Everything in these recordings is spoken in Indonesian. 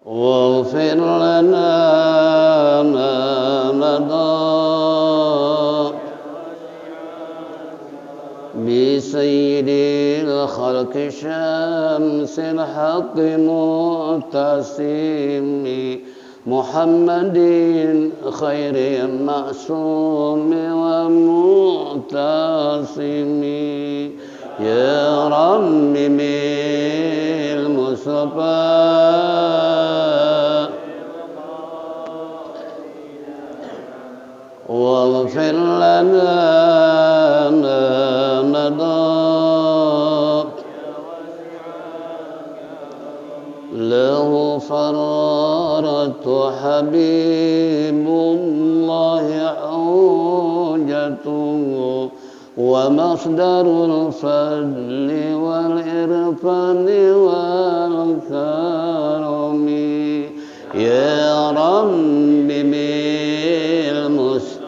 واغفر لنا ما مضى بسيد الخلق شمس الحق معتصم محمد خير معصوم ومعتصم يا رب بالمصطفى واغفر لنا ما مضى له فرارة حبيب الله حوجته ومصدر الفضل والإرفان والكرم يا رب بالمصطفى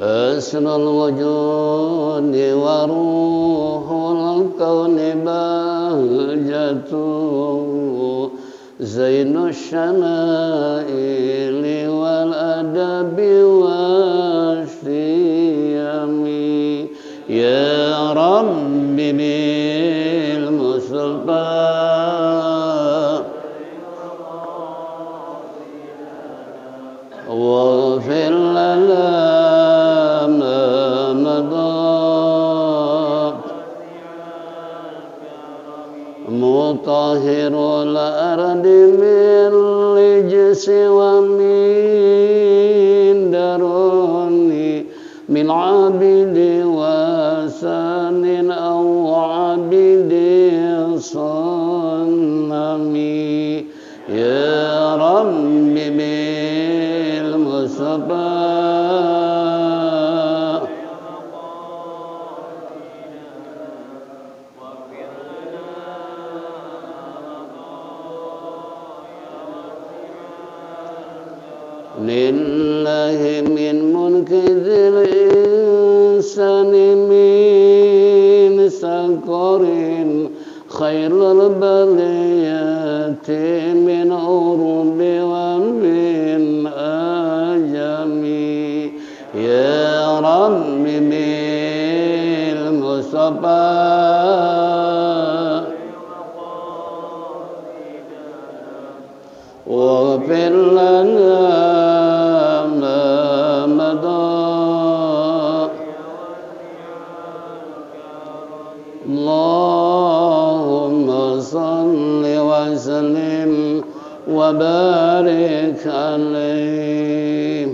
حسن الوجود وروح الكون بهجته زين الشمائل والأدب والشيم يا رب بالمصطفى واغفر لنا مطهر الأرض من رجس ومن درون من عبد وثن أو عبد صنم يا رب بالمصطفى لله من منكذ الإنسان من سكر خير البليات من عرب ومن أجم يا رب بالمصطفى واغفر لنا اللهم صل وسلم وبارك عليه.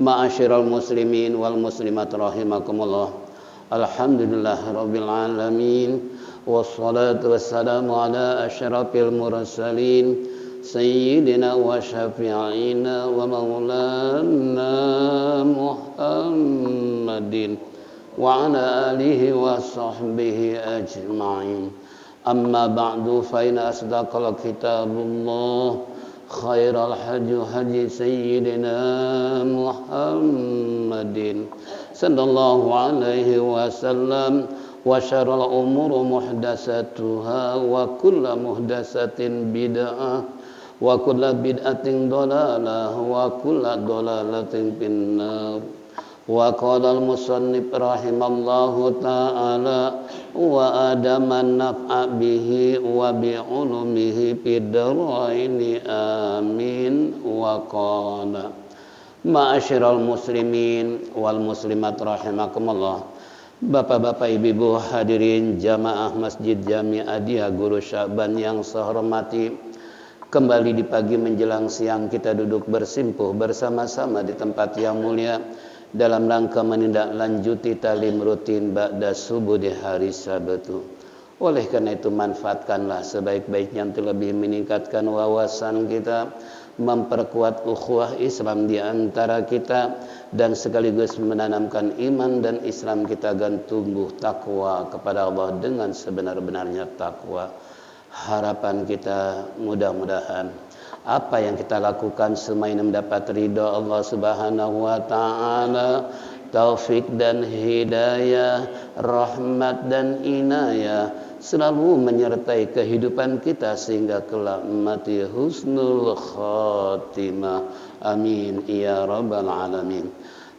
Ma'asyiral muslimin wal muslimat rahimakumullah. Alhamdulillah rabbil alamin wassalatu wassalamu ala asyrafil mursalin sayyidina wa syafi'ina wa maulana Muhammadin wa ala alihi wa sahbihi ajma'in. Amma ba'du fa inna asdaqal kitabullah khairal hadi sayyidina Muhammadin sallallahu alaihi wasallam wa syarrul umuri muhdatsatuha wa kullu muhdatsatin bid'ah wa kullu bid'atin dhalalah wa kullu dhalalatin finnar. Wa qala al-musannif rahimallahu ta'ala wa adaman naf'a bihi wa bi'ulumihi fid dharaini amin. Wa qala ma'asyiral muslimin wal muslimat rahimakumullah. Bapak-bapak, ibu-ibu hadirin jamaah Masjid Jami Adia Guru Syaban yang saya hormati, kembali di pagi menjelang siang kita duduk bersimpuh bersama-sama di tempat yang mulia dalam rangka menindaklanjuti talim rutin ba'da subuh di hari Sabtu. Oleh karena itu manfaatkanlah sebaik-baiknya untuk lebih meningkatkan wawasan kita, memperkuat ukhuwah Islam di antara kita, dan sekaligus menanamkan iman dan Islam kita agar tumbuh takwa kepada Allah dengan sebenar-benarnya takwa. Harapan kita mudah-mudahan Apa yang kita lakukan semua ini mendapat ridha Allah Subhanahu wa taala, taufik dan hidayah, rahmat dan inayah selalu menyertai kehidupan kita sehingga kelak mati husnul khatimah. Amin ya rabbal alamin.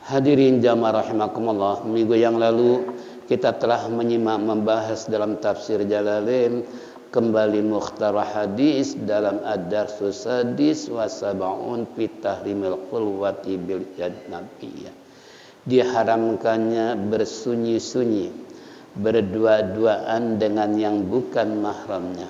Hadirin jamaah rahimakumullah, minggu yang lalu kita telah menyimak membahas dalam tafsir Jalalain kembali mukhtarah hadis dalam ad-darsus sadis wa sab'un fi tahrimil khulwati bil ajnabiyyah. Diharamkannya bersunyi-sunyi, berdua-duaan dengan yang bukan mahramnya.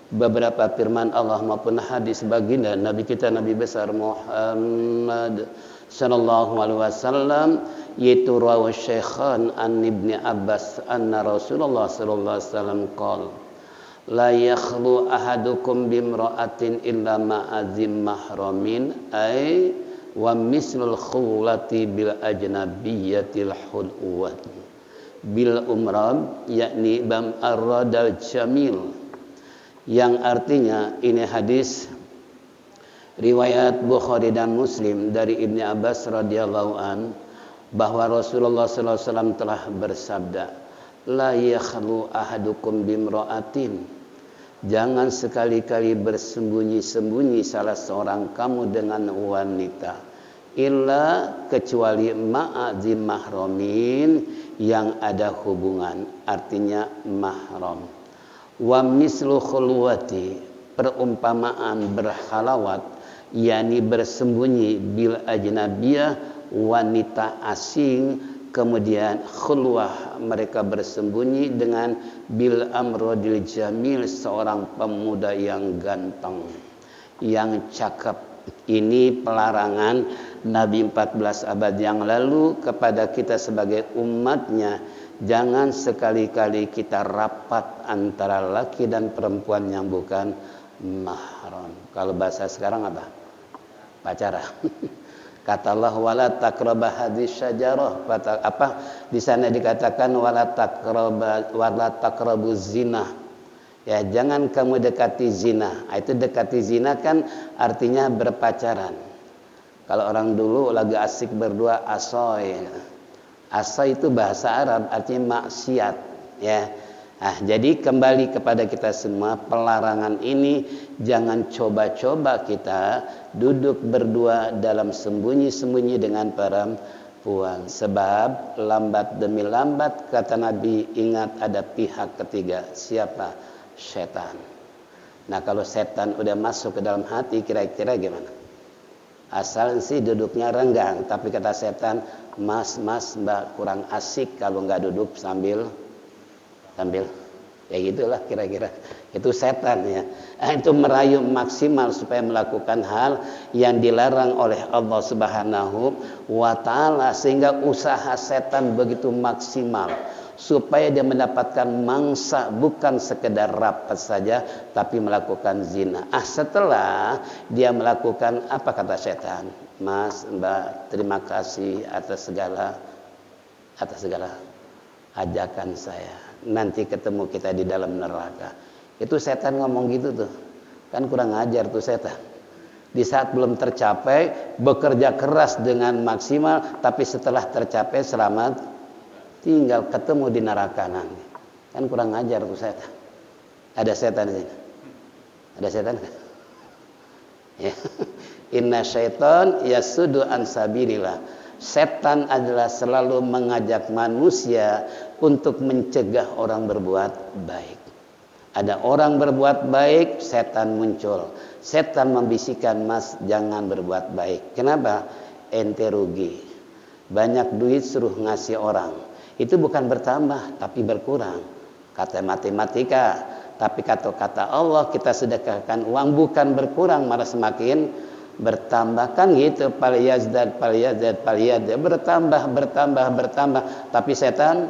Beberapa firman Allah maupun hadis baginda Nabi kita Nabi besar Muhammad sallallahu alaihi wasallam, yaitu rawi Syaikhan an Ibnu Abbas anna Rasulullah sallallahu alaihi wasallam qala la yakhlu ahadukum bimra'atin illa ma'azim mahramin ay wa mislul khulati bil ajnabiyyatil hulwat bil umrab, yakni bam arradal jamil, yang artinya ini hadis riwayat Bukhari dan Muslim dari Ibnu Abbas radhiyallahu an, bahwa Rasulullah sallallahu alaihi wasallam telah bersabda, la yakhlu ahadukum bimra'atin, jangan sekali-kali bersembunyi-sembunyi salah seorang kamu dengan wanita, illa kecuali ma'azim mahramin, yang ada hubungan, artinya mahram. Wa mislu khulwati, perumpamaan berhalawat, yakni bersembunyi, bil ajnabiyah, wanita asing, kemudian khulwah, mereka bersembunyi dengan bil amrodil jamil, seorang pemuda yang ganteng, yang cakep. Ini pelarangan Nabi 14 abad yang lalu kepada kita sebagai umatnya. Jangan sekali-kali kita rapat antara laki dan perempuan yang bukan mahram. Kalau bahasa sekarang apa? Pacaran. Kata Allah wala taqraba hadis syajarah. Apa di sana dikatakan wala taqrabu zina. Ya, jangan kamu dekati zina. Itu dekati zina kan artinya berpacaran. Kalau orang dulu lagi asik berdua asoy. Asoy itu bahasa Arab artinya maksiat, ya. Nah, jadi kembali kepada kita semua, pelarangan ini jangan coba-coba kita duduk berdua dalam sembunyi-sembunyi dengan perempuan. Sebab lambat demi lambat, kata Nabi, ingat ada pihak ketiga. Siapa? Setan. Nah, kalau setan udah masuk ke dalam hati, kira-kira gimana? Asal sih duduknya renggang, tapi kata setan, mas mbak kurang asik kalau nggak duduk sambil ya gitulah kira-kira. Itu setan, ya. Itu merayu maksimal supaya melakukan hal yang dilarang oleh Allah Subhanahu wa taala, sehingga usaha setan begitu maksimal supaya dia mendapatkan mangsa, bukan sekedar rapat saja tapi melakukan zina. Setelah dia melakukan, apa kata setan? Mas, mbak, terima kasih atas segala ajakan saya. Nanti ketemu kita di dalam neraka. Itu setan ngomong gitu tuh. Kan kurang ajar tuh setan. Di saat belum tercapai, bekerja keras dengan maksimal, tapi setelah tercapai selamat, tinggal ketemu di neraka nanti. Kan kurang ajar tuh setan. Ada setan di sini? Ada setan kan? Ya. Inna syaitan yasudu an sabilillah. Setan adalah selalu mengajak manusia untuk mencegah orang berbuat baik. Ada orang berbuat baik, setan muncul. Setan membisikkan, mas jangan berbuat baik. Kenapa? Ente rugi. Banyak duit suruh ngasih orang. Itu bukan bertambah tapi berkurang. Kata matematika. Tapi kata Allah, kita sedekahkan uang bukan berkurang, malah semakin bertambah. Kan gitu, palyazdad bertambah. Tapi setan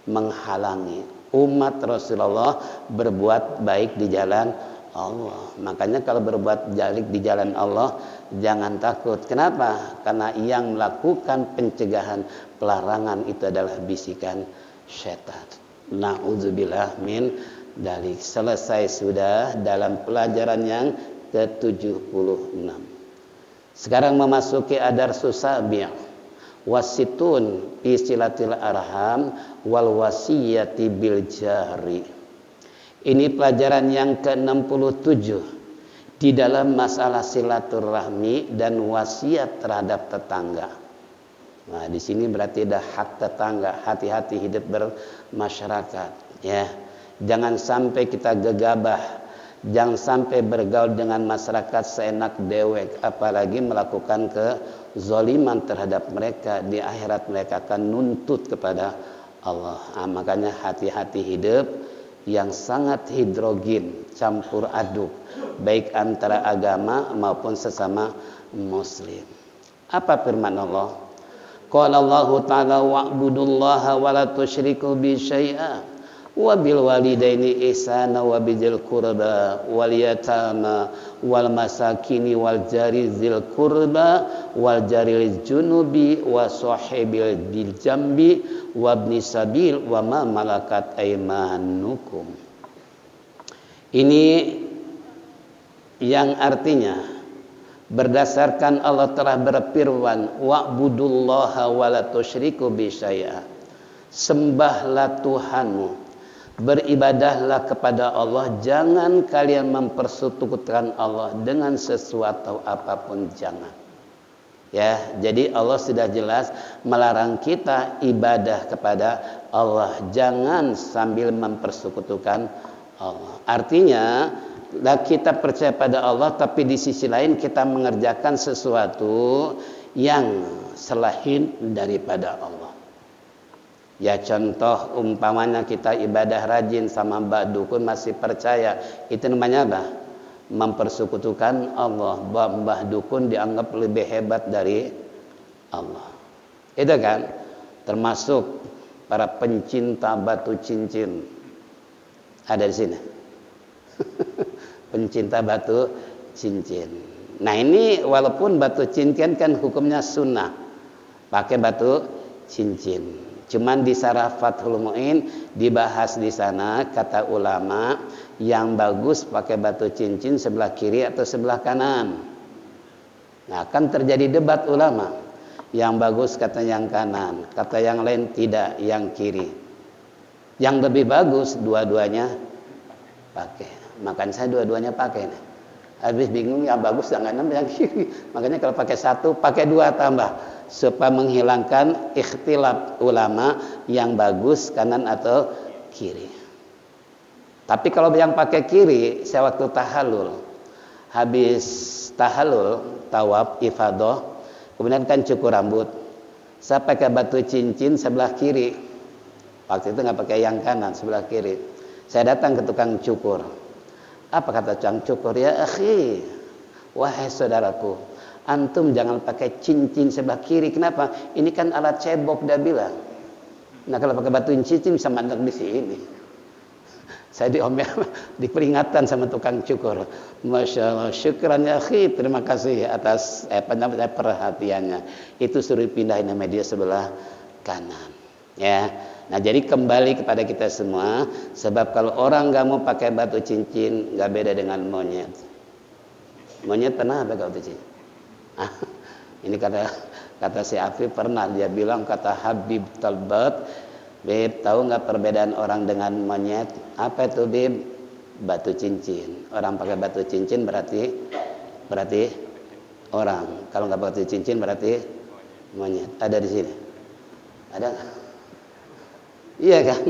menghalangi umat Rasulullah berbuat baik di jalan Allah. Makanya kalau berbuat baik di jalan Allah, jangan takut. Kenapa? Karena yang melakukan pencegahan, pelarangan itu adalah bisikan setan. Na'udzubillah min dzalik. Selesai sudah dalam pelajaran yang ke-76. Sekarang memasuki adarsus sabi', wasitun fi silatil arham wal wasiyati bil jari. Ini pelajaran yang ke-67 di dalam masalah silaturahmi dan wasiat terhadap tetangga. Nah, di sini berarti ada hak tetangga, hati-hati hidup bermasyarakat, ya. Jangan sampai kita gegabah, jangan sampai bergaul dengan masyarakat seenak dewek, apalagi melakukan kezaliman terhadap mereka. Di akhirat mereka akan nuntut kepada Allah. Nah, makanya hati-hati hidup yang sangat hidrogen, campur aduk, baik antara agama maupun sesama muslim. Apa firman Allah? Qala Allah Ta'ala wa'budullaha wa la tusyriku bi syai'a wa bil walidaini ihsana wa bidzil qurba wal yatama wal masakini wal jari dzil qurba wal jaril junubi wa sahibil bil jambi wabni sabil wa ma malakat aymanukum. Ini yang artinya berdasarkan Allah telah berfirman wa'budullaha wa la tusyriku bi syai'a. Sembahlah Tuhanmu, beribadahlah kepada Allah, jangan kalian mempersekutukan Allah dengan sesuatu apapun, jangan. Ya, jadi Allah sudah jelas melarang kita ibadah kepada Allah, jangan sambil mempersekutukan Allah. Artinya, kita percaya pada Allah, tapi di sisi lain kita mengerjakan sesuatu yang selain daripada Allah. Ya, contoh umpamanya kita ibadah rajin sama Mbak Dukun masih percaya, itu namanya apa? Mempersekutukan Allah. Mbah Dukun dianggap lebih hebat dari Allah. Itu kan termasuk para pencinta batu cincin ada di sini. Pencinta batu cincin. Nah, ini walaupun batu cincin kan hukumnya sunnah, pakai batu cincin. Cuman di Syarah Fathul Mu'in dibahas di sana, kata ulama yang bagus pakai batu cincin sebelah kiri atau sebelah kanan. Nah, kan terjadi debat ulama. Yang bagus kata yang kanan, kata yang lain tidak, yang kiri. Yang lebih bagus dua-duanya pakai. Makanya saya dua-duanya pakai. Habis bingung yang bagus yang kanan yang kiri. Makanya kalau pakai satu, pakai dua tambah, supaya menghilangkan ikhtilaf ulama yang bagus kanan atau kiri. Tapi kalau yang pakai kiri, saya waktu tahallul, habis tahallul, tawaf, ifadah, kemudian kan cukur rambut, saya pakai batu cincin sebelah kiri. Waktu itu nggak pakai yang kanan, sebelah kiri. Saya datang ke tukang cukur. Apa kata tukang cukur? Ya akhi, wahai saudaraku, antum jangan pakai cincin sebelah kiri. Kenapa? Ini kan alat cebok, dia bilang. Nah, kalau pakai batu cincin bisa mandek di sini. Saya diomel, diperingatan sama tukang cukur. Masya Allah, syukran ya akhi, terima kasih atas perhatiannya. Itu suruh pindahin media sebelah kanan. Ya. Nah, jadi kembali kepada kita semua, sebab kalau orang nggak mau pakai batu cincin, nggak beda dengan monyet. Monyet pernah pakai batu cincin? Ini kata si Afif pernah, dia bilang, kata Habib Talbat, Bib, tahu nggak perbedaan orang dengan monyet? Apa itu Bib? Batu cincin. Orang pakai batu cincin berarti orang. Kalau nggak batu cincin berarti monyet. Ada di sini? Ada nggak? Iya kan?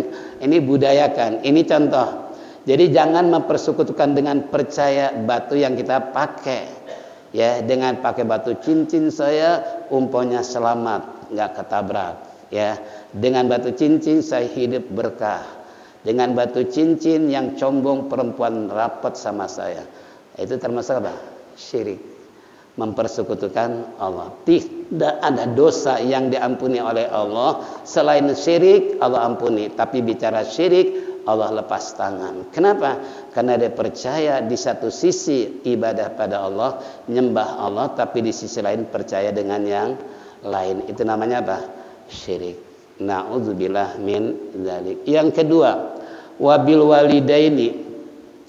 Ini budayakan. Ini contoh. Jadi jangan mempersekutukan dengan percaya batu yang kita pakai. Ya, dengan pakai batu cincin saya umpamanya selamat, nggak ketabrak. Ya, dengan batu cincin saya hidup berkah. Dengan batu cincin yang combong perempuan rapat sama saya. Itu termasuk apa? Syirik. Mempersekutukan Allah. Tidak ada dosa yang diampuni oleh Allah selain syirik, Allah ampuni. Tapi bicara syirik, Allah lepas tangan. Kenapa? Karena dia percaya di satu sisi ibadah pada Allah, nyembah Allah, tapi di sisi lain percaya dengan yang lain. Itu namanya apa? Syirik. Na'udzubillah min dzalik. Yang kedua, Wabil walidaini,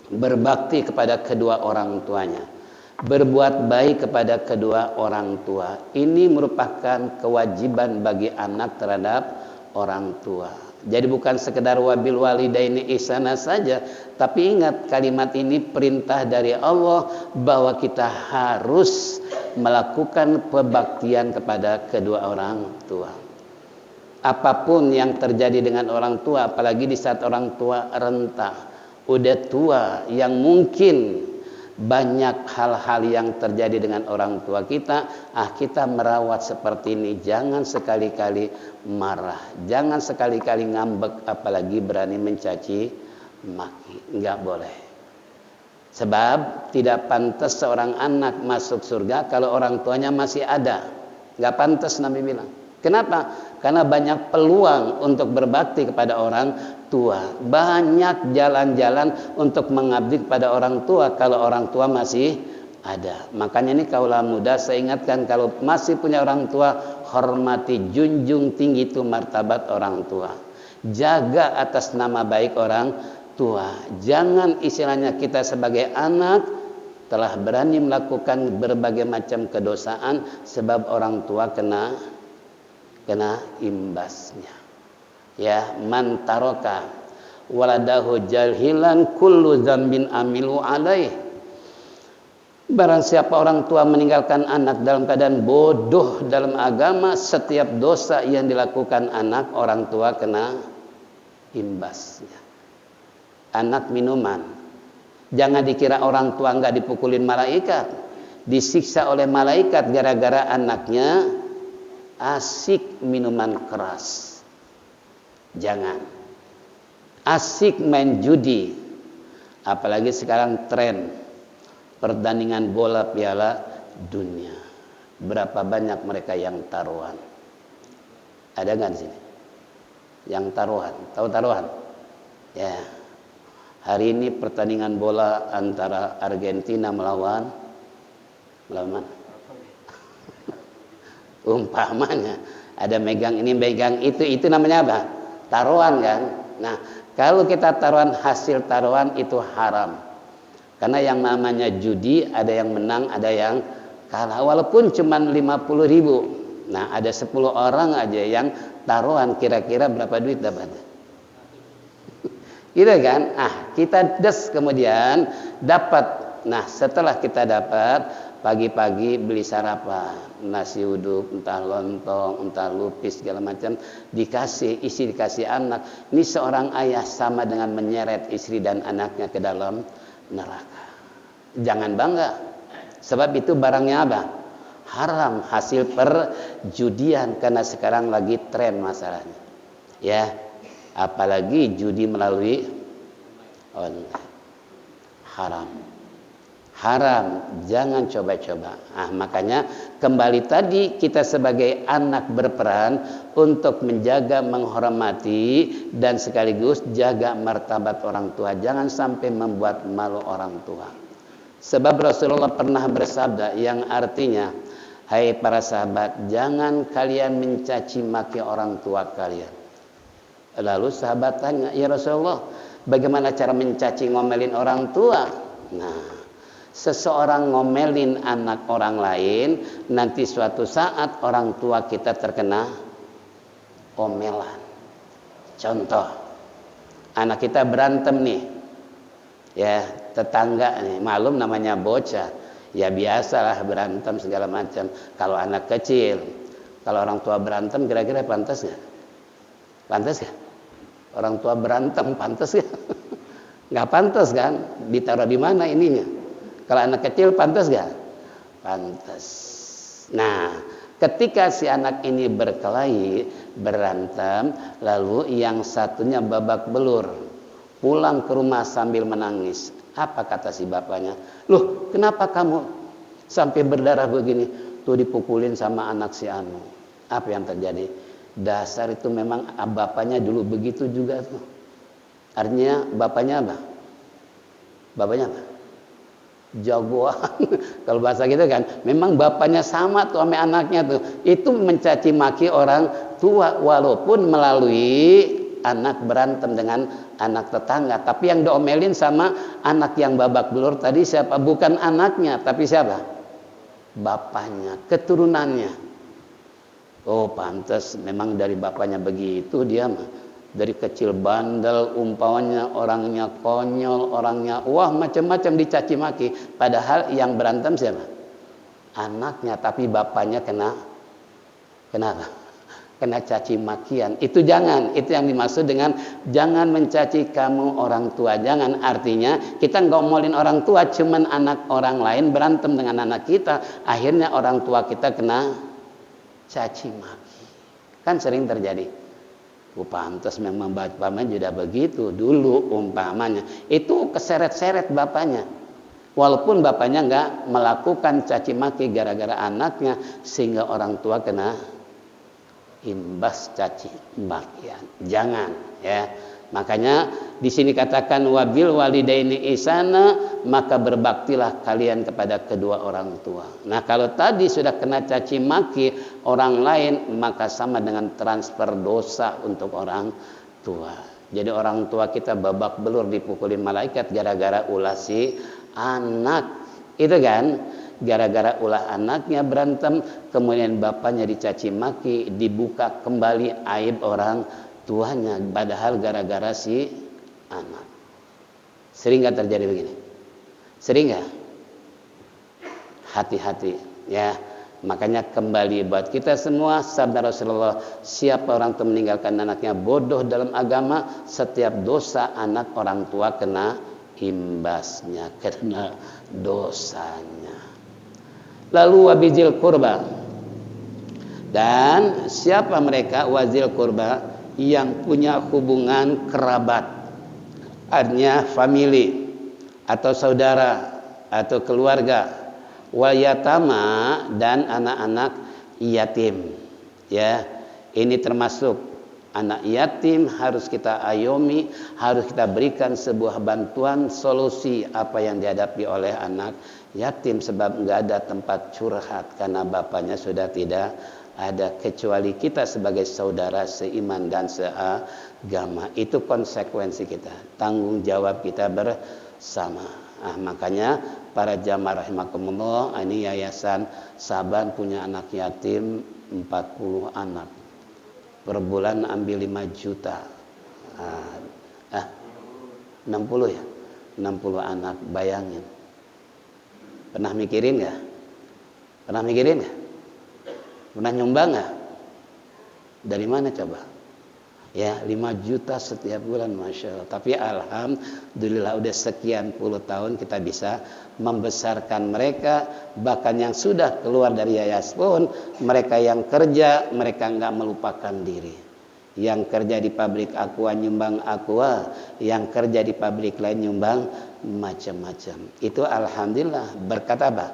berbakti kepada kedua orang tuanya, berbuat baik kepada kedua orang tua. Ini merupakan kewajiban bagi anak terhadap orang tua. Jadi bukan sekedar wabil walidaini ihsana saja, tapi ingat kalimat ini perintah dari Allah bahwa kita harus melakukan pembaktian kepada kedua orang tua. Apapun yang terjadi dengan orang tua, apalagi di saat orang tua renta, udah tua, yang mungkin banyak hal-hal yang terjadi dengan orang tua kita, kita merawat seperti ini. Jangan sekali-kali marah, jangan sekali-kali ngambek, apalagi berani mencaci maki. Enggak boleh. Sebab tidak pantas seorang anak masuk surga kalau orang tuanya masih ada. Enggak pantas, Nabi bilang. Kenapa? Karena banyak peluang untuk berbakti kepada orang tua. Banyak jalan-jalan untuk mengabdi kepada orang tua kalau orang tua masih ada. Makanya ini kaulah muda, saya ingatkan kalau masih punya orang tua, hormati, junjung tinggi itu martabat orang tua. Jaga atas nama baik orang tua. Jangan istilahnya kita sebagai anak telah berani melakukan berbagai macam kedosaan sebab orang tua kena imbasnya. Ya, man taraka waladahu jalhilan kullu dzambin amilu alaih. Barang siapa orang tua meninggalkan anak dalam keadaan bodoh dalam agama, setiap dosa yang dilakukan anak, orang tua kena imbasnya. Anak minuman, jangan dikira orang tua enggak dipukulin malaikat, disiksa oleh malaikat gara-gara anaknya asik minuman keras. Jangan. Asik main judi. Apalagi sekarang tren pertandingan bola Piala Dunia. Berapa banyak mereka yang taruhan? Ada nggak di sini? Yang taruhan. Tahu taruhan? Ya. Hari ini pertandingan bola antara Argentina melawan mana? Umpamanya ada megang ini megang itu namanya apa? Taruhan kan. Nah, kalau kita taruhan, hasil taruhan itu haram, karena yang namanya judi ada yang menang ada yang kalah, walaupun cuma 50.000. Nah, ada 10 orang aja yang taruhan, kira-kira berapa duit dapat? Gitu kan. Kita des kemudian dapat. Nah, setelah kita dapat, pagi-pagi beli sarapan, nasi uduk, entah lontong, entah lupis, segala macam, dikasih anak. Ini seorang ayah sama dengan menyeret istri dan anaknya ke dalam neraka. Jangan bangga, sebab itu barangnya apa? Haram, hasil perjudian, karena sekarang lagi tren masalahnya. Ya, apalagi judi melalui online. Haram, jangan coba-coba. Makanya kembali tadi, kita sebagai anak berperan untuk menjaga, menghormati, dan sekaligus jaga martabat orang tua. Jangan sampai membuat malu orang tua. Sebab Rasulullah pernah bersabda yang artinya, hai para sahabat, jangan kalian mencaci maki orang tua kalian. Lalu sahabat tanya, ya Rasulullah, bagaimana cara mencaci ngomelin orang tua? Nah, seseorang ngomelin anak orang lain, nanti suatu saat orang tua kita terkena omelan. Contoh, anak kita berantem nih, ya tetangga nih, malum namanya bocah, ya biasalah berantem segala macam. Kalau anak kecil, kalau orang tua berantem, kira-kira pantas nggak? Pantas nggak? Orang tua berantem pantas nggak? Nggak pantas kan? Ditaruh di mana ininya? Kalau anak kecil pantas gak? Pantas. Nah, ketika si anak ini berkelahi, berantem, lalu yang satunya babak belur, pulang ke rumah sambil menangis. Apa kata si bapaknya? Loh, kenapa kamu sampai berdarah begini? Tuh dipukulin sama anak si anu. Apa yang terjadi? Dasar itu memang bapaknya dulu begitu juga tuh. Artinya bapaknya apa? Bapaknya apa? Jagoan. Kalau bahasa gitu kan, memang bapaknya sama tuh sama anaknya tuh. Itu mencaci maki orang tua walaupun melalui anak berantem dengan anak tetangga. Tapi yang diomelin sama anak yang babak belur tadi siapa? Bukan anaknya, tapi siapa? Bapaknya, keturunannya. Oh pantas memang dari bapaknya begitu dia mah. Dari kecil bandel, umpamanya orangnya konyol, orangnya wah macam-macam dicaci maki. Padahal yang berantem siapa? Anaknya, tapi bapaknya kenapa? Kena caci makian. Itu jangan, itu yang dimaksud dengan jangan mencaci kamu orang tua. Jangan, artinya kita ngomongin orang tua, cuman anak orang lain berantem dengan anak kita, akhirnya orang tua kita kena caci maki. Kan sering terjadi. Pantas memang bapaknya juga begitu dulu umpamanya. Itu keseret-seret bapaknya. Walaupun bapaknya nggak melakukan caci maki gara-gara anaknya, sehingga orang tua kena imbas caci makian. Jangan ya. Makanya di sini katakan wabil walidaini ihsana, maka berbaktilah kalian kepada kedua orang tua. Nah, kalau tadi sudah kena caci maki orang lain, maka sama dengan transfer dosa untuk orang tua. Jadi orang tua kita babak belur dipukulin malaikat gara-gara ulah si anak. Itu kan? Gara-gara ulah anaknya berantem, kemudian bapaknya dicaci maki, dibuka kembali aib orang tuanya, padahal gara-gara si anak. Sering gak terjadi begini? Sering gak? Hati-hati ya. Makanya kembali buat kita semua, sabda Rasulullah, siapa orang tua meninggalkan anaknya bodoh dalam agama, setiap dosa anak orang tua kena imbasnya, kena dosanya. Lalu wabijil kurba, dan siapa mereka? Wazil kurba, yang punya hubungan kerabat, artinya family atau saudara atau keluarga, wal yatama, dan anak-anak yatim. Ya, ini termasuk anak yatim, harus kita ayomi, harus kita berikan sebuah bantuan solusi apa yang dihadapi oleh anak yatim, sebab nggak ada tempat curhat karena bapaknya sudah tidak ada, kecuali kita sebagai saudara seiman dan seagama. Itu konsekuensi kita, tanggung jawab kita bersama. Makanya para jamaah rahimakumullah, ini yayasan Saban punya anak yatim 40 anak. Per bulan ambil 5 juta. 60 ya? 60 anak, bayangin. Pernah mikirin gak? Pernah mikirin gak? Pernah nyumbang gak? Dari mana coba? Ya 5 juta setiap bulan, Masya Allah. Tapi alhamdulillah udah sekian puluh tahun kita bisa membesarkan mereka. Bahkan yang sudah keluar dari yayasan pun, mereka yang kerja, mereka nggak melupakan diri. Yang kerja di pabrik aqua nyumbang aqua, yang kerja di pabrik lain nyumbang macam-macam. Itu alhamdulillah berkat apa?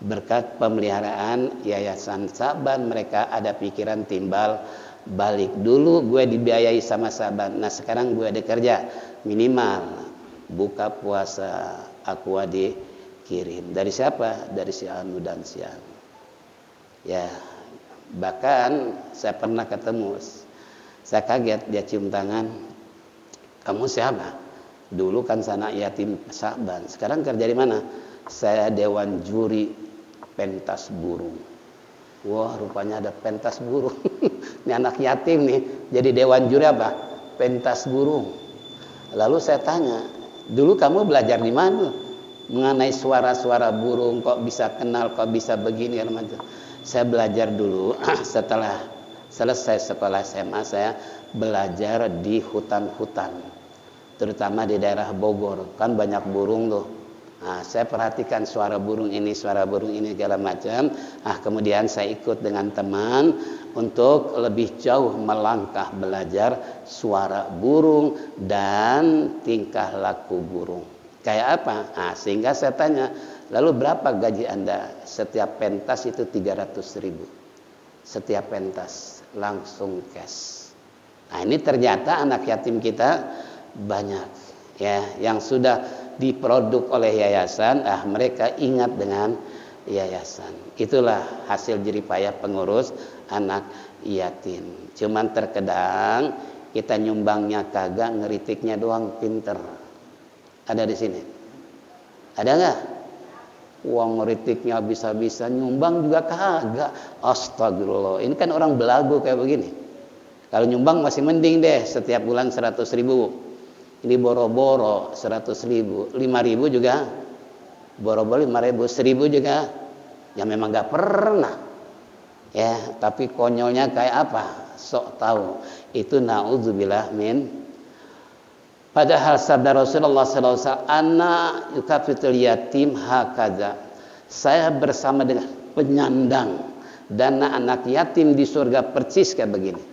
Berkat pemeliharaan yayasan Saban. Mereka ada pikiran timbal balik. Dulu gue dibiayai sama Saban, nah sekarang gue ada kerja, minimal buka puasa aqua dikirim. Dari siapa? Dari si Anu dan si Anu. Ya, bahkan saya pernah ketemu, saya kaget, dia cium tangan, kamu siapa? Dulu kan sana yatim Saban, sekarang kerja di mana? Saya dewan juri pentas burung. Wah, rupanya ada pentas burung. Ini anak yatim nih, jadi dewan juri apa? Pentas burung. Lalu saya tanya, dulu kamu belajar di mana? Mengenai suara-suara burung, kok bisa kenal, kok bisa begini, macam. Saya belajar dulu setelah selesai sekolah SMA, saya belajar di hutan-hutan, terutama di daerah Bogor, kan banyak burung tuh. Nah, saya perhatikan suara burung ini segala macam. Kemudian saya ikut dengan teman untuk lebih jauh melangkah belajar suara burung dan tingkah laku burung. Kayak apa? Sehingga saya tanya, lalu berapa gaji Anda? Setiap pentas itu 300.000. Setiap pentas langsung cash. Ini ternyata anak yatim kita banyak ya, yang sudah diproduk oleh yayasan, mereka ingat dengan yayasan. Itulah hasil jerih payah pengurus anak yatim. Cuman terkadang Kita nyumbangnya kagak, ngeritiknya doang pinter. Ada di sini? Ada nggak? Uang ngeritiknya habis-habisan, nyumbang juga kagak. Astagfirullah. Ini kan orang belagu kayak begini. Kalau nyumbang masih mending deh, setiap bulan 100.000. Ini boro-boro 100.000, 5.000 juga. Boro-boro 5.000, 1.000 juga. Ya memang nggak pernah. Ya, tapi konyolnya kayak apa? Sok tahu. Itu naudzubillah min. Padahal sabda Rasulullah SAW, ana yukafitul yatim hakadha. Saya bersama dengan penyandang dana anak yatim di surga persis kayak begini.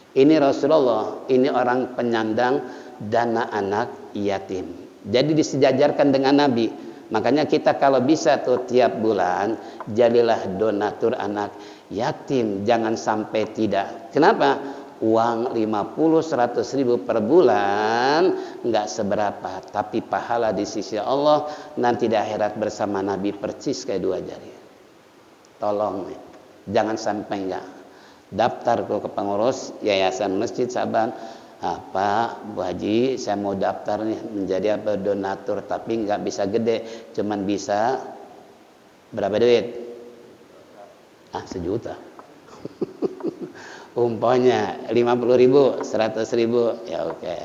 Ini Rasulullah, ini orang penyandang dana anak yatim. Jadi disejajarkan dengan Nabi. Makanya kita kalau bisa tuh tiap bulan jadilah donatur anak yatim, jangan sampai tidak. Kenapa? Uang 50-100.000 per bulan nggak seberapa, tapi pahala di sisi Allah nanti di akhirat bersama Nabi persis kayak 2 jari. Tolong nih, jangan sampai nggak. Daftar ke pengurus Yayasan Masjid Saban. Pak Bu Haji, saya mau daftar nih menjadi apa donatur, tapi nggak bisa gede, cuman bisa berapa duit? 1 juta. Umpamanya 50.000, 100.000, ya oke.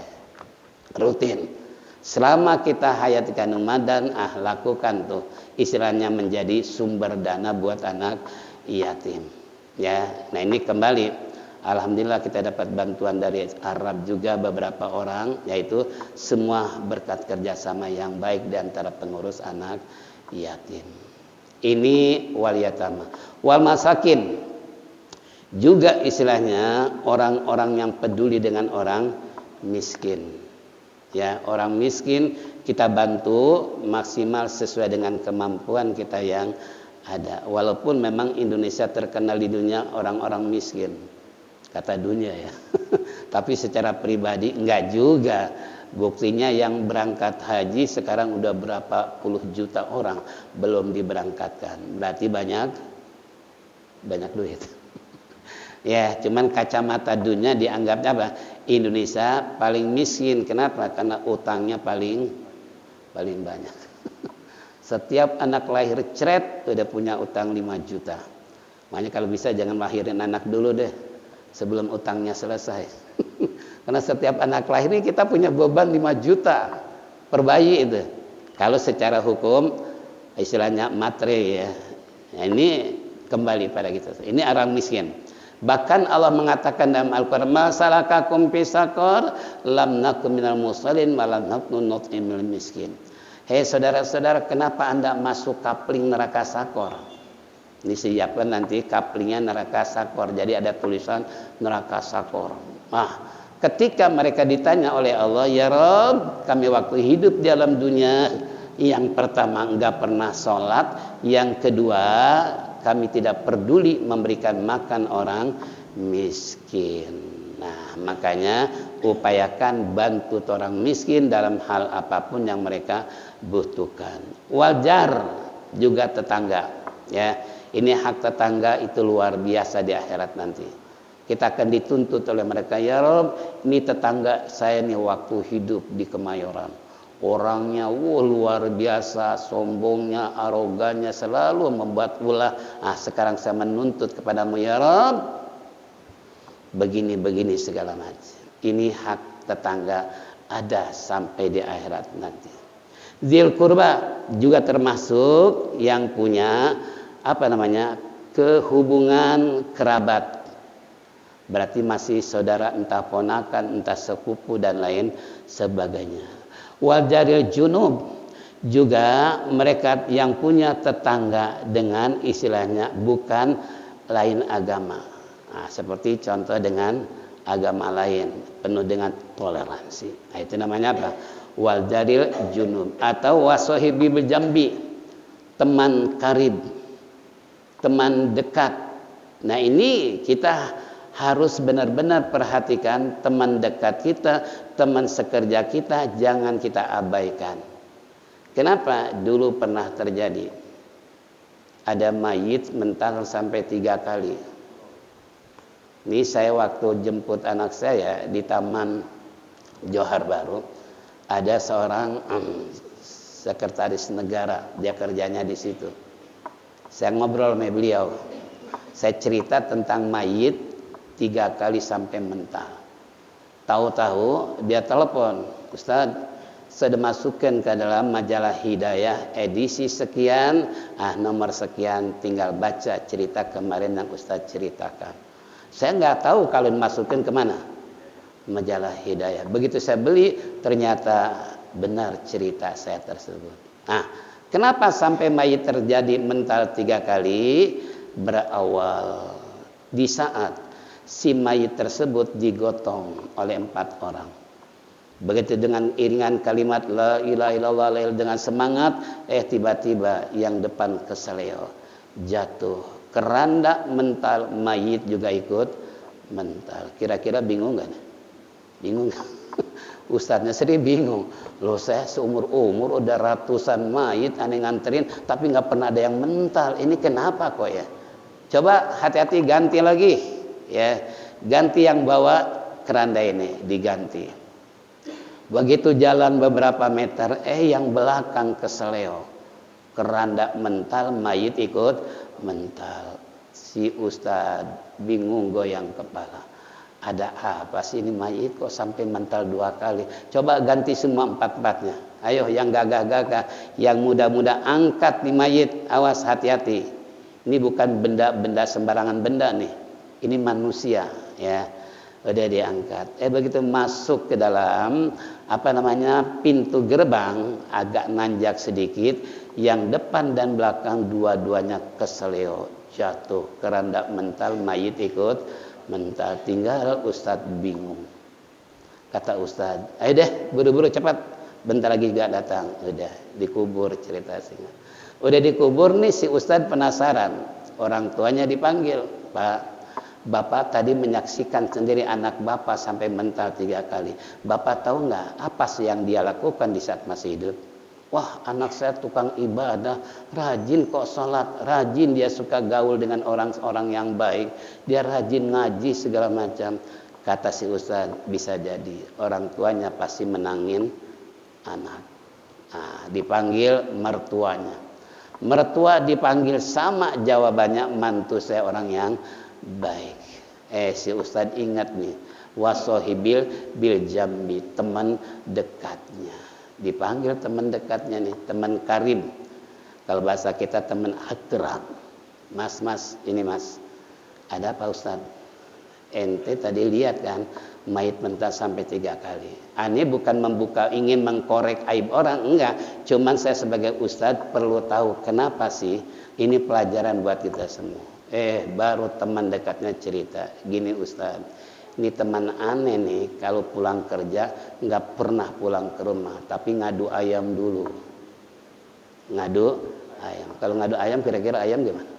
Rutin. Selama kita hayatkan Ramadan, lakukan tuh istilahnya menjadi sumber dana buat anak yatim. Ya, nah ini kembali. Alhamdulillah kita dapat bantuan dari Arab juga beberapa orang, yaitu semua berkat kerjasama yang baik di antara pengurus anak yatim. Ini wal yatama. Wal masakin. Juga istilahnya orang-orang yang peduli dengan orang miskin. Ya, orang miskin kita bantu maksimal sesuai dengan kemampuan kita yang ada. Walaupun memang Indonesia terkenal di dunia orang-orang miskin. Kata dunia ya. Tapi secara pribadi enggak juga. Buktinya yang berangkat haji sekarang udah berapa puluh juta orang belum diberangkatkan. Berarti banyak duit. Ya, cuman kacamata dunia dianggapnya apa? Indonesia paling miskin. Kenapa? Karena utangnya paling banyak. Setiap anak lahir cret udah punya utang 5 juta. Makanya kalau bisa jangan lahirin anak dulu deh sebelum utangnya selesai. Karena setiap anak lahir ini kita punya beban 5 juta per bayi itu. Kalau secara hukum istilahnya materi ya. Nah, ini kembali pada kita. Ini orang miskin. Bahkan Allah mengatakan dalam Al-Quran, "Masalakakum fi saqar, lam nakum minal musallin wa lam nakun nut'imul miskin." Hei saudara-saudara, kenapa Anda masuk kapling neraka sakor? Disiapkan nanti kaplingnya neraka sakor. Jadi ada tulisan neraka sakor. Nah, ketika mereka ditanya oleh Allah, "Ya Rabb, kami waktu hidup di alam dunia yang pertama enggak pernah sholat, yang kedua kami tidak peduli memberikan makan orang miskin." Nah, makanya upayakan bantu orang miskin dalam hal apapun yang mereka butuhkan. Wajar juga tetangga, ya. Ini hak tetangga itu luar biasa di akhirat nanti. Kita akan dituntut oleh mereka, "Ya Rabb, ini tetangga saya nih waktu hidup di Kemayoran. Orangnya luar biasa, sombongnya, arogannya, selalu membuat ulah. Sekarang saya menuntut kepadamu ya Rabb, begini segala macam." Ini hak tetangga ada sampai di akhirat nanti. Dzil qurba juga termasuk yang punya kehubungan kerabat. Berarti masih saudara, entah ponakan, entah sepupu dan lain sebagainya. Wal jaril junub juga mereka yang punya tetangga dengan istilahnya bukan lain agama. Seperti contoh dengan agama lain penuh dengan toleransi. Itu namanya apa? Wal jaril junub atau wasohibi berjambi, teman karib, teman dekat. Nah, ini kita harus benar-benar perhatikan teman dekat kita, teman sekerja kita, jangan kita abaikan. Kenapa? Dulu pernah terjadi. Ada mayit mental sampai 3 kali. Ini saya waktu jemput anak saya di Taman Johar Baru, ada seorang sekretaris negara, dia kerjanya di situ. Saya ngobrol sama beliau, saya cerita tentang mayit 3 kali sampai mental. Tahu-tahu dia telepon, Ustaz, saya masukkan ke dalam majalah Hidayah edisi sekian, nomor sekian, tinggal baca cerita kemarin yang Ustaz ceritakan. Saya nggak tahu kalau dimasukin kemana, majalah Hidayah. Begitu saya beli, ternyata benar cerita saya tersebut. Nah, kenapa sampai mayit terjadi mental 3 kali? Berawal di saat si mayit tersebut digotong oleh 4 orang. Begitu dengan iringan kalimat la ilaha illallah dengan semangat, tiba-tiba yang depan keseleo, jatuh. Keranda mental, mayit juga ikut mental. Kira-kira bingung gak? Bingung gak? Ustadznya sendiri bingung. Loh, saya seumur-umur udah ratusan mayit aneh nganterin, tapi gak pernah ada yang mental. Ini kenapa kok ya? Coba hati-hati, ganti lagi ya. Ganti yang bawa keranda ini, diganti. Begitu jalan beberapa meter, yang belakang keseleo. Keranda mental, mayit ikut mental. Si Ustadz bingung, goyang kepala. Ada apa sih ini mayit kok sampai mental 2 kali? Coba ganti semua 4-4-nya. Ayo yang gagah-gagah, yang muda-muda, angkat nih mayit. Awas, hati-hati. Ini bukan benda-benda sembarangan benda nih. Ini manusia ya. Udah diangkat. Begitu masuk ke dalam pintu gerbang, agak nanjak sedikit, yang depan dan belakang dua-duanya keseleo, jatuh. Keranda mental, mayit ikut mental. Tinggal Ustadz bingung. Kata Ustadz, ayo deh buru-buru cepat, bentar lagi gak datang. Udah dikubur cerita singkat. Udah dikubur nih, si Ustadz penasaran. Orang tuanya dipanggil, Pak, Bapak tadi menyaksikan sendiri anak Bapak sampai mental 3 kali. Bapak tahu nggak apa sih yang dia lakukan di saat masih hidup? Wah, anak saya tukang ibadah, rajin kok sholat, rajin dia suka gaul dengan orang-orang yang baik, dia rajin ngaji segala macam. Kata si Ustadz, bisa jadi orang tuanya pasti menangin anak. Nah, dipanggil mertuanya. Mertua dipanggil, sama jawabannya, mantu saya orang yang baik. Si Ustadz ingat nih, wasohibil bil jambi, teman dekatnya. Dipanggil teman dekatnya nih, teman karib. Kalau bahasa kita teman akrab. Mas, ini mas, ada apa Ustadz? Ente tadi lihat kan, mayit mental sampai 3 kali. Ini bukan ingin mengkorek aib orang, enggak. Cuman saya sebagai Ustadz perlu tahu kenapa sih. Ini pelajaran buat kita semua. Baru teman dekatnya cerita, gini Ustaz, ini teman aneh nih, kalau pulang kerja nggak pernah pulang ke rumah, tapi ngadu ayam dulu. Ngadu ayam. Kalau ngadu ayam, kira-kira ayam gimana?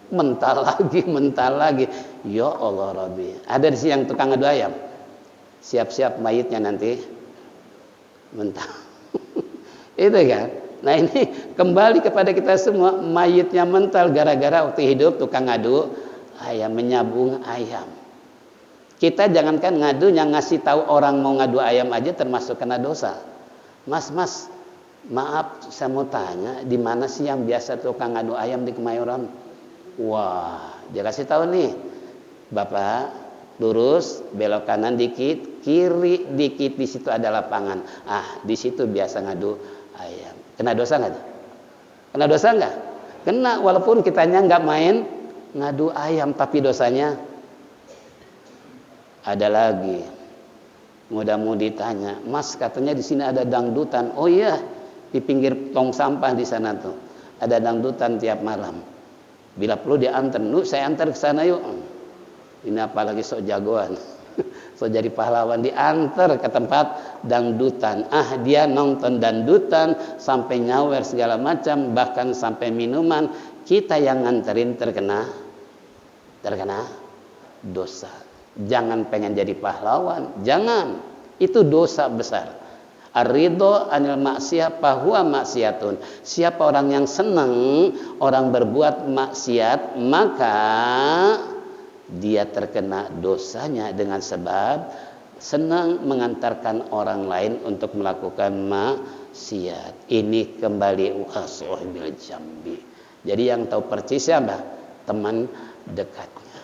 Mental lagi. Ya Allah Rabbi. Ada di sini yang tukang ngadu ayam. Siap-siap mayitnya nanti mental. Itu kan. Nah, ini kembali kepada kita semua, mayitnya mental gara-gara waktu hidup tukang ngadu ayam, menyabung ayam. Kita jangankan ngadu, yang ngasih tahu orang mau ngadu ayam aja termasuk kena dosa. Mas, maaf saya mau tanya, di mana sih yang biasa tukang ngadu ayam di Kemayoran? Wah, dia kasih tahu nih, Bapak lurus, belok kanan dikit, kiri dikit, di situ ada lapangan. Di situ biasa ngadu ayam. Kena dosa nggak? Kena dosa nggak? Kena, walaupun kitanya nggak main ngadu ayam, tapi dosanya ada lagi. Mudah-mudahan ditanya, Mas katanya di sini ada dangdutan. Oh iya, di pinggir tong sampah di sana tuh ada dangdutan tiap malam. Bila perlu diantar, saya antar ke sana yuk. Ini apalagi sok jagoan. So jadi pahlawan, diantar ke tempat dangdutan. Dia nonton dangdutan sampai nyawer segala macam, bahkan sampai minuman. Kita yang nganterin terkena dosa. Jangan pengen jadi pahlawan, jangan. Itu dosa besar. Ar-ridho anil maksiyah fahuwa maksiyatun. Siapa orang yang senang orang berbuat maksiat, maka dia terkena dosanya dengan sebab senang mengantarkan orang lain untuk melakukan maksiat. Ini kembali bil jambi. Jadi yang tahu persis siapa? Teman dekatnya.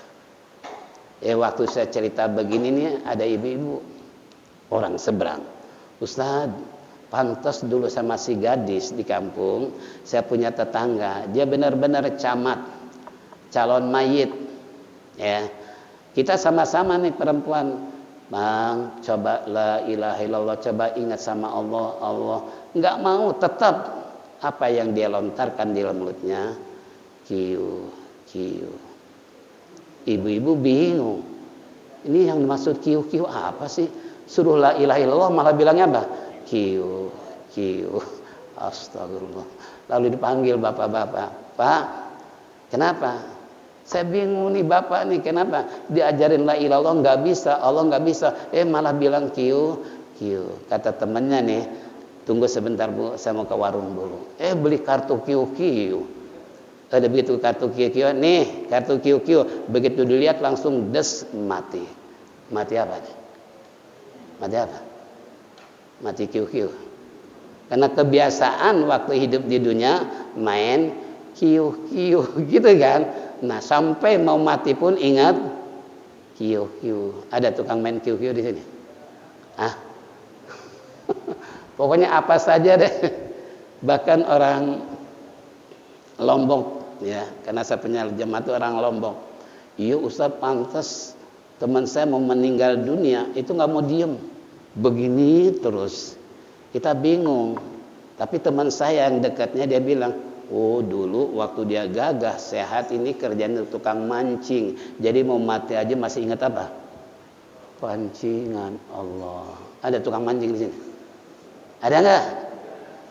Waktu saya cerita begini nih, ada ibu-ibu orang seberang. Ustaz, pantas dulu sama si gadis di kampung, saya punya tetangga, dia benar-benar camat, calon mayit. Ya, kita sama-sama nih perempuan, bang, coba la ilaha illallah, coba ingat sama Allah, Allah. Nggak mau, tetap apa yang dia lontarkan di dalam mulutnya, kiu, kiu. Ibu-ibu bingung, ini yang dimaksud kiu, kiu apa sih? Suruh la ilaha illallah malah bilangnya apa? Kiu, kiu. Astagfirullah. Lalu dipanggil bapak-bapak, Pak, kenapa? Saya bingung nih bapak nih, kenapa diajarin la ilallah nggak bisa, Allah nggak bisa, malah bilang kiu, kiu. Kata temennya nih, tunggu sebentar bu, saya mau ke warung dulu. Beli kartu kiu, kiu. Ada begitu kartu kiu, kiu, nih kartu kiu, kiu. Begitu dilihat langsung des mati. Mati apa nih? Mati apa? Mati kiu, kiu. Karena kebiasaan waktu hidup di dunia main kiu, kiu, gitu kan. Nah, sampai mau mati pun ingat kiu, kiu. Ada tukang main kiu, kiu di sini? Pokoknya apa saja deh. Bahkan orang Lombok, ya, karena saya punya jemaah itu orang Lombok. Iya Ustaz, pantas teman saya mau meninggal dunia, itu nggak mau diem. Begini terus. Kita bingung. Tapi teman saya yang dekatnya dia bilang, oh dulu waktu dia gagah sehat ini kerjanya tukang mancing. Jadi mau mati aja masih ingat apa? Pancingan Allah. Ada tukang mancing di sini? Ada nggak?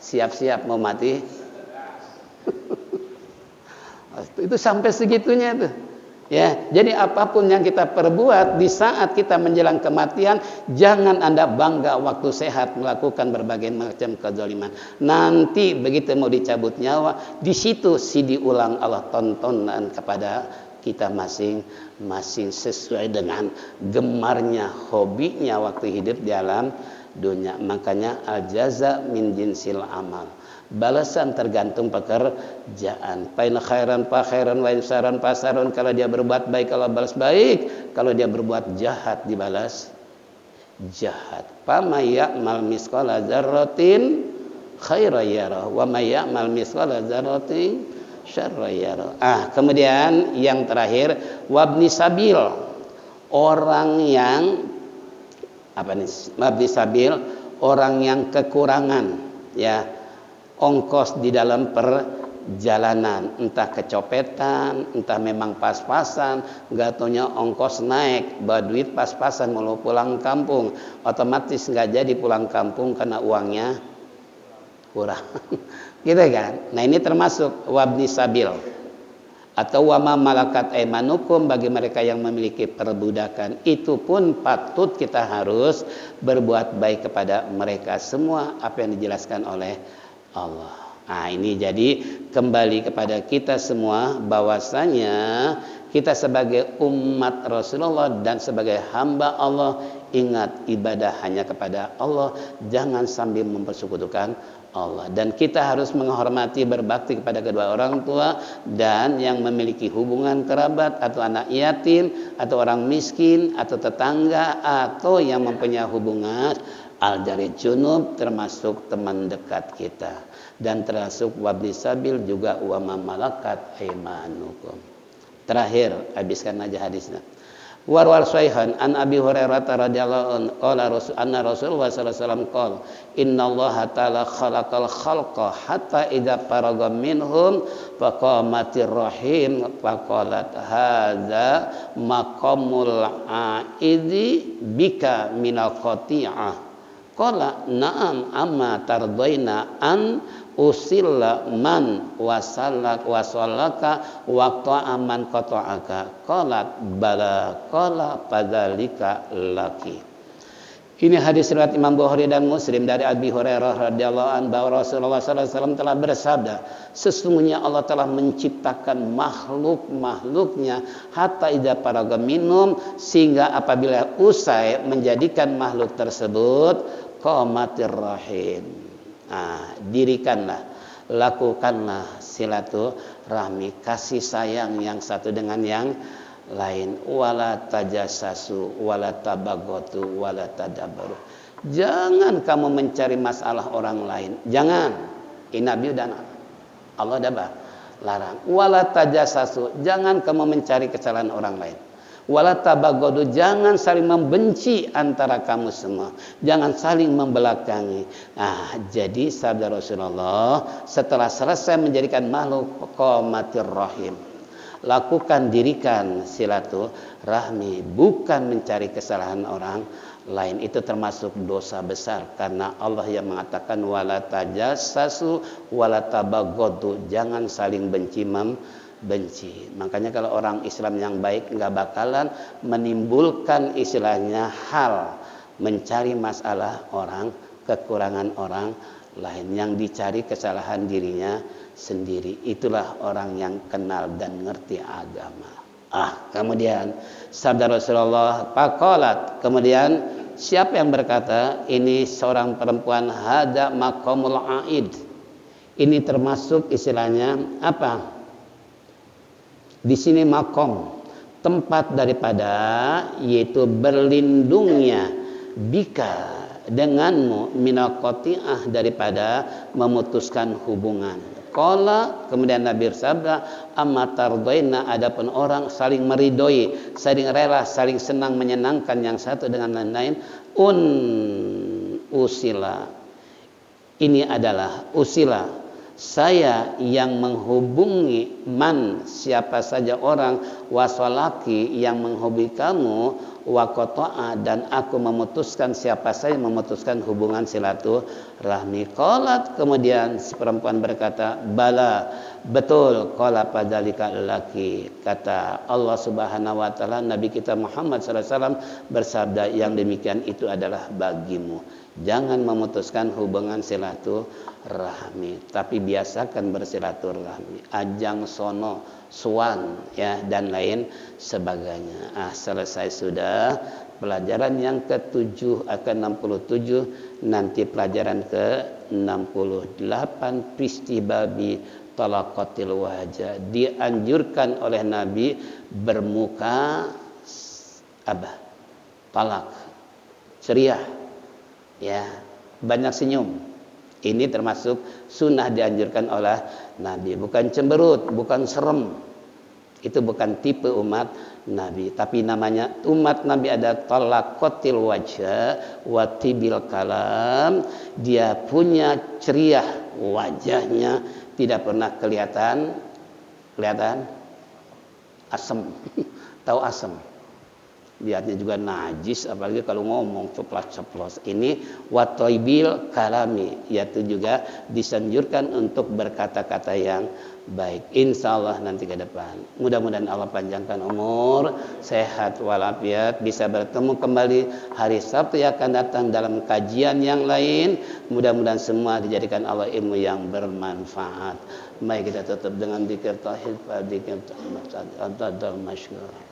Siap-siap mau mati? Itu sampai segitunya tuh. Ya, jadi apapun yang kita perbuat di saat kita menjelang kematian, jangan Anda bangga waktu sehat melakukan berbagai macam kezaliman. Nanti begitu mau dicabut nyawa, di situ si diulang Allah tontonan kepada kita masing-masing sesuai dengan gemarnya, hobinya waktu hidup di alam dunia. Makanya al jaza min jinsil amal. Balasan tergantung pekerjaan. Pain khairan pa khairan wa insaran pasarun. Kalau dia berbuat baik Allah balas baik, kalau dia berbuat jahat dibalas jahat. Pa may ya'mal misqala dzarratin khairan yarah wa may ya'mal misqala dzarratin syarran yarah. Kemudian yang terakhir wabni sabil. Orang yang wabni sabil, orang yang kekurangan, ya, ongkos di dalam perjalanan, entah kecopetan, entah memang pas-pasan, nggak taunya ongkos naik, bawa duit pas-pasan mau pulang kampung, otomatis nggak jadi pulang kampung karena uangnya kurang, gitu kan? Nah ini termasuk wabni sabil atau wama malakat aimanukum, bagi mereka yang memiliki perbudakan. Itu pun patut kita harus berbuat baik kepada mereka semua, apa yang dijelaskan oleh Allah. Ini jadi kembali kepada kita semua bahwasanya kita sebagai umat Rasulullah dan sebagai hamba Allah, ingat ibadah hanya kepada Allah, jangan sambil mempersekutukan Allah. Dan kita harus menghormati, berbakti kepada kedua orang tua dan yang memiliki hubungan kerabat atau anak yatim atau orang miskin atau tetangga atau yang mempunyai hubungan al-jari junub, termasuk teman dekat kita, dan termasuk wabni sabil juga wa malakat aimanukum. Terakhir, habiskan aja hadisnya. Warwal saihan an Abi Hurairah radhiyallahu anhu qala anna Rasulullah sallallahu alaihi wasallam qala innallaha ta'ala khalaqal khalqa hatta idza faraga minhum faqamatir rahim faqalat hadza maqamul aidi bika minal qati'ah. Qala na'am amma tardaina an usilla man wasallaka waqta aman qata'aka. Qala bala qala fadzalika laki. Ini hadis riwayat Imam Bukhari dan Muslim dari Abi Hurairah radhiyallahu anhu bahwa Rasulullah sallallahu alaihi wasallam telah bersabda, sesungguhnya Allah telah menciptakan makhluk-makhluknya hatta idza faraga minhum, sehingga apabila usai menjadikan makhluk tersebut qamatir rahim. Dirikanlah, lakukanlah silaturahmi, kasih sayang yang satu dengan yang lain, wala tajassasu wala tabaghatu wala tadabaru. Jangan kamu mencari masalah orang lain, jangan. Ini Nabi dan Allah dah larang. Wala tajassasu, jangan kamu mencari kesalahan orang lain. Wala tabaghadu, jangan saling membenci antara kamu semua, jangan saling membelakangi. Jadi sabda Rasulullah, setelah selesai menjadikan makhluk qamatir rahim, lakukan, dirikan silaturahmi, bukan mencari kesalahan orang lain. Itu termasuk dosa besar, karena Allah yang mengatakan wala tajassasu wala tabaghadu, jangan saling benci membenci. Makanya kalau orang Islam yang baik nggak bakalan menimbulkan istilahnya hal mencari masalah orang, kekurangan orang lain, yang dicari kesalahan dirinya sendiri. Itulah orang yang kenal dan ngerti agama. Kemudian sabda Rasulullah faqalat, kemudian siapa yang berkata, ini seorang perempuan, hada maqamul aid, ini termasuk istilahnya apa? Di sini makom, tempat daripada, yaitu berlindungnya bika denganmu minal qati'ah, daripada memutuskan hubungan. Qala, kemudian Nabi bersabda, amma tardaina, adapun orang saling meridoi, saling rela, saling senang menyenangkan yang satu dengan yang lain, usila, ini adalah usila, saya yang menghubungi, man, siapa saja orang, wasolaki, yang menghubungi kamu, wakoto'a, dan aku memutuskan, siapa saja memutuskan hubungan silaturahmi. Qalat, kemudian si perempuan berkata, bala, betul. Qala padalika laki, kata Allah subhanahu wa ta'ala, Nabi kita Muhammad SAW bersabda, yang demikian itu adalah bagimu. Jangan memutuskan hubungan silaturahmi, tapi biasakan bersilaturahmi, ajang sono, suan, ya, dan lain sebagainya. Selesai sudah pelajaran yang ke-7 ke-67, nanti pelajaran ke-68, pistibabi talaqatil wajah, dianjurkan oleh Nabi bermuka talak, ceria, ya, banyak senyum. Ini termasuk sunnah, dianjurkan oleh Nabi, bukan cemberut, bukan serem. Itu bukan tipe umat Nabi, tapi namanya umat Nabi ada talaqatil wajah wa tibil kalam. Dia punya ceria, wajahnya tidak pernah kelihatan asam. Tahu asam? Lihatnya juga najis, apalagi kalau ngomong ceplas-ceplos. Ini watoibil kalami, yaitu juga disanjurkan untuk berkata-kata yang baik. Insya Allah nanti ke depan, mudah-mudahan Allah panjangkan umur, sehat walafiat, bisa bertemu kembali hari Sabtu yang akan datang dalam kajian yang lain. Mudah-mudahan semua dijadikan Allah ilmu yang bermanfaat. Mari kita tutup dengan dzikir tauhid, dzikir masyhur.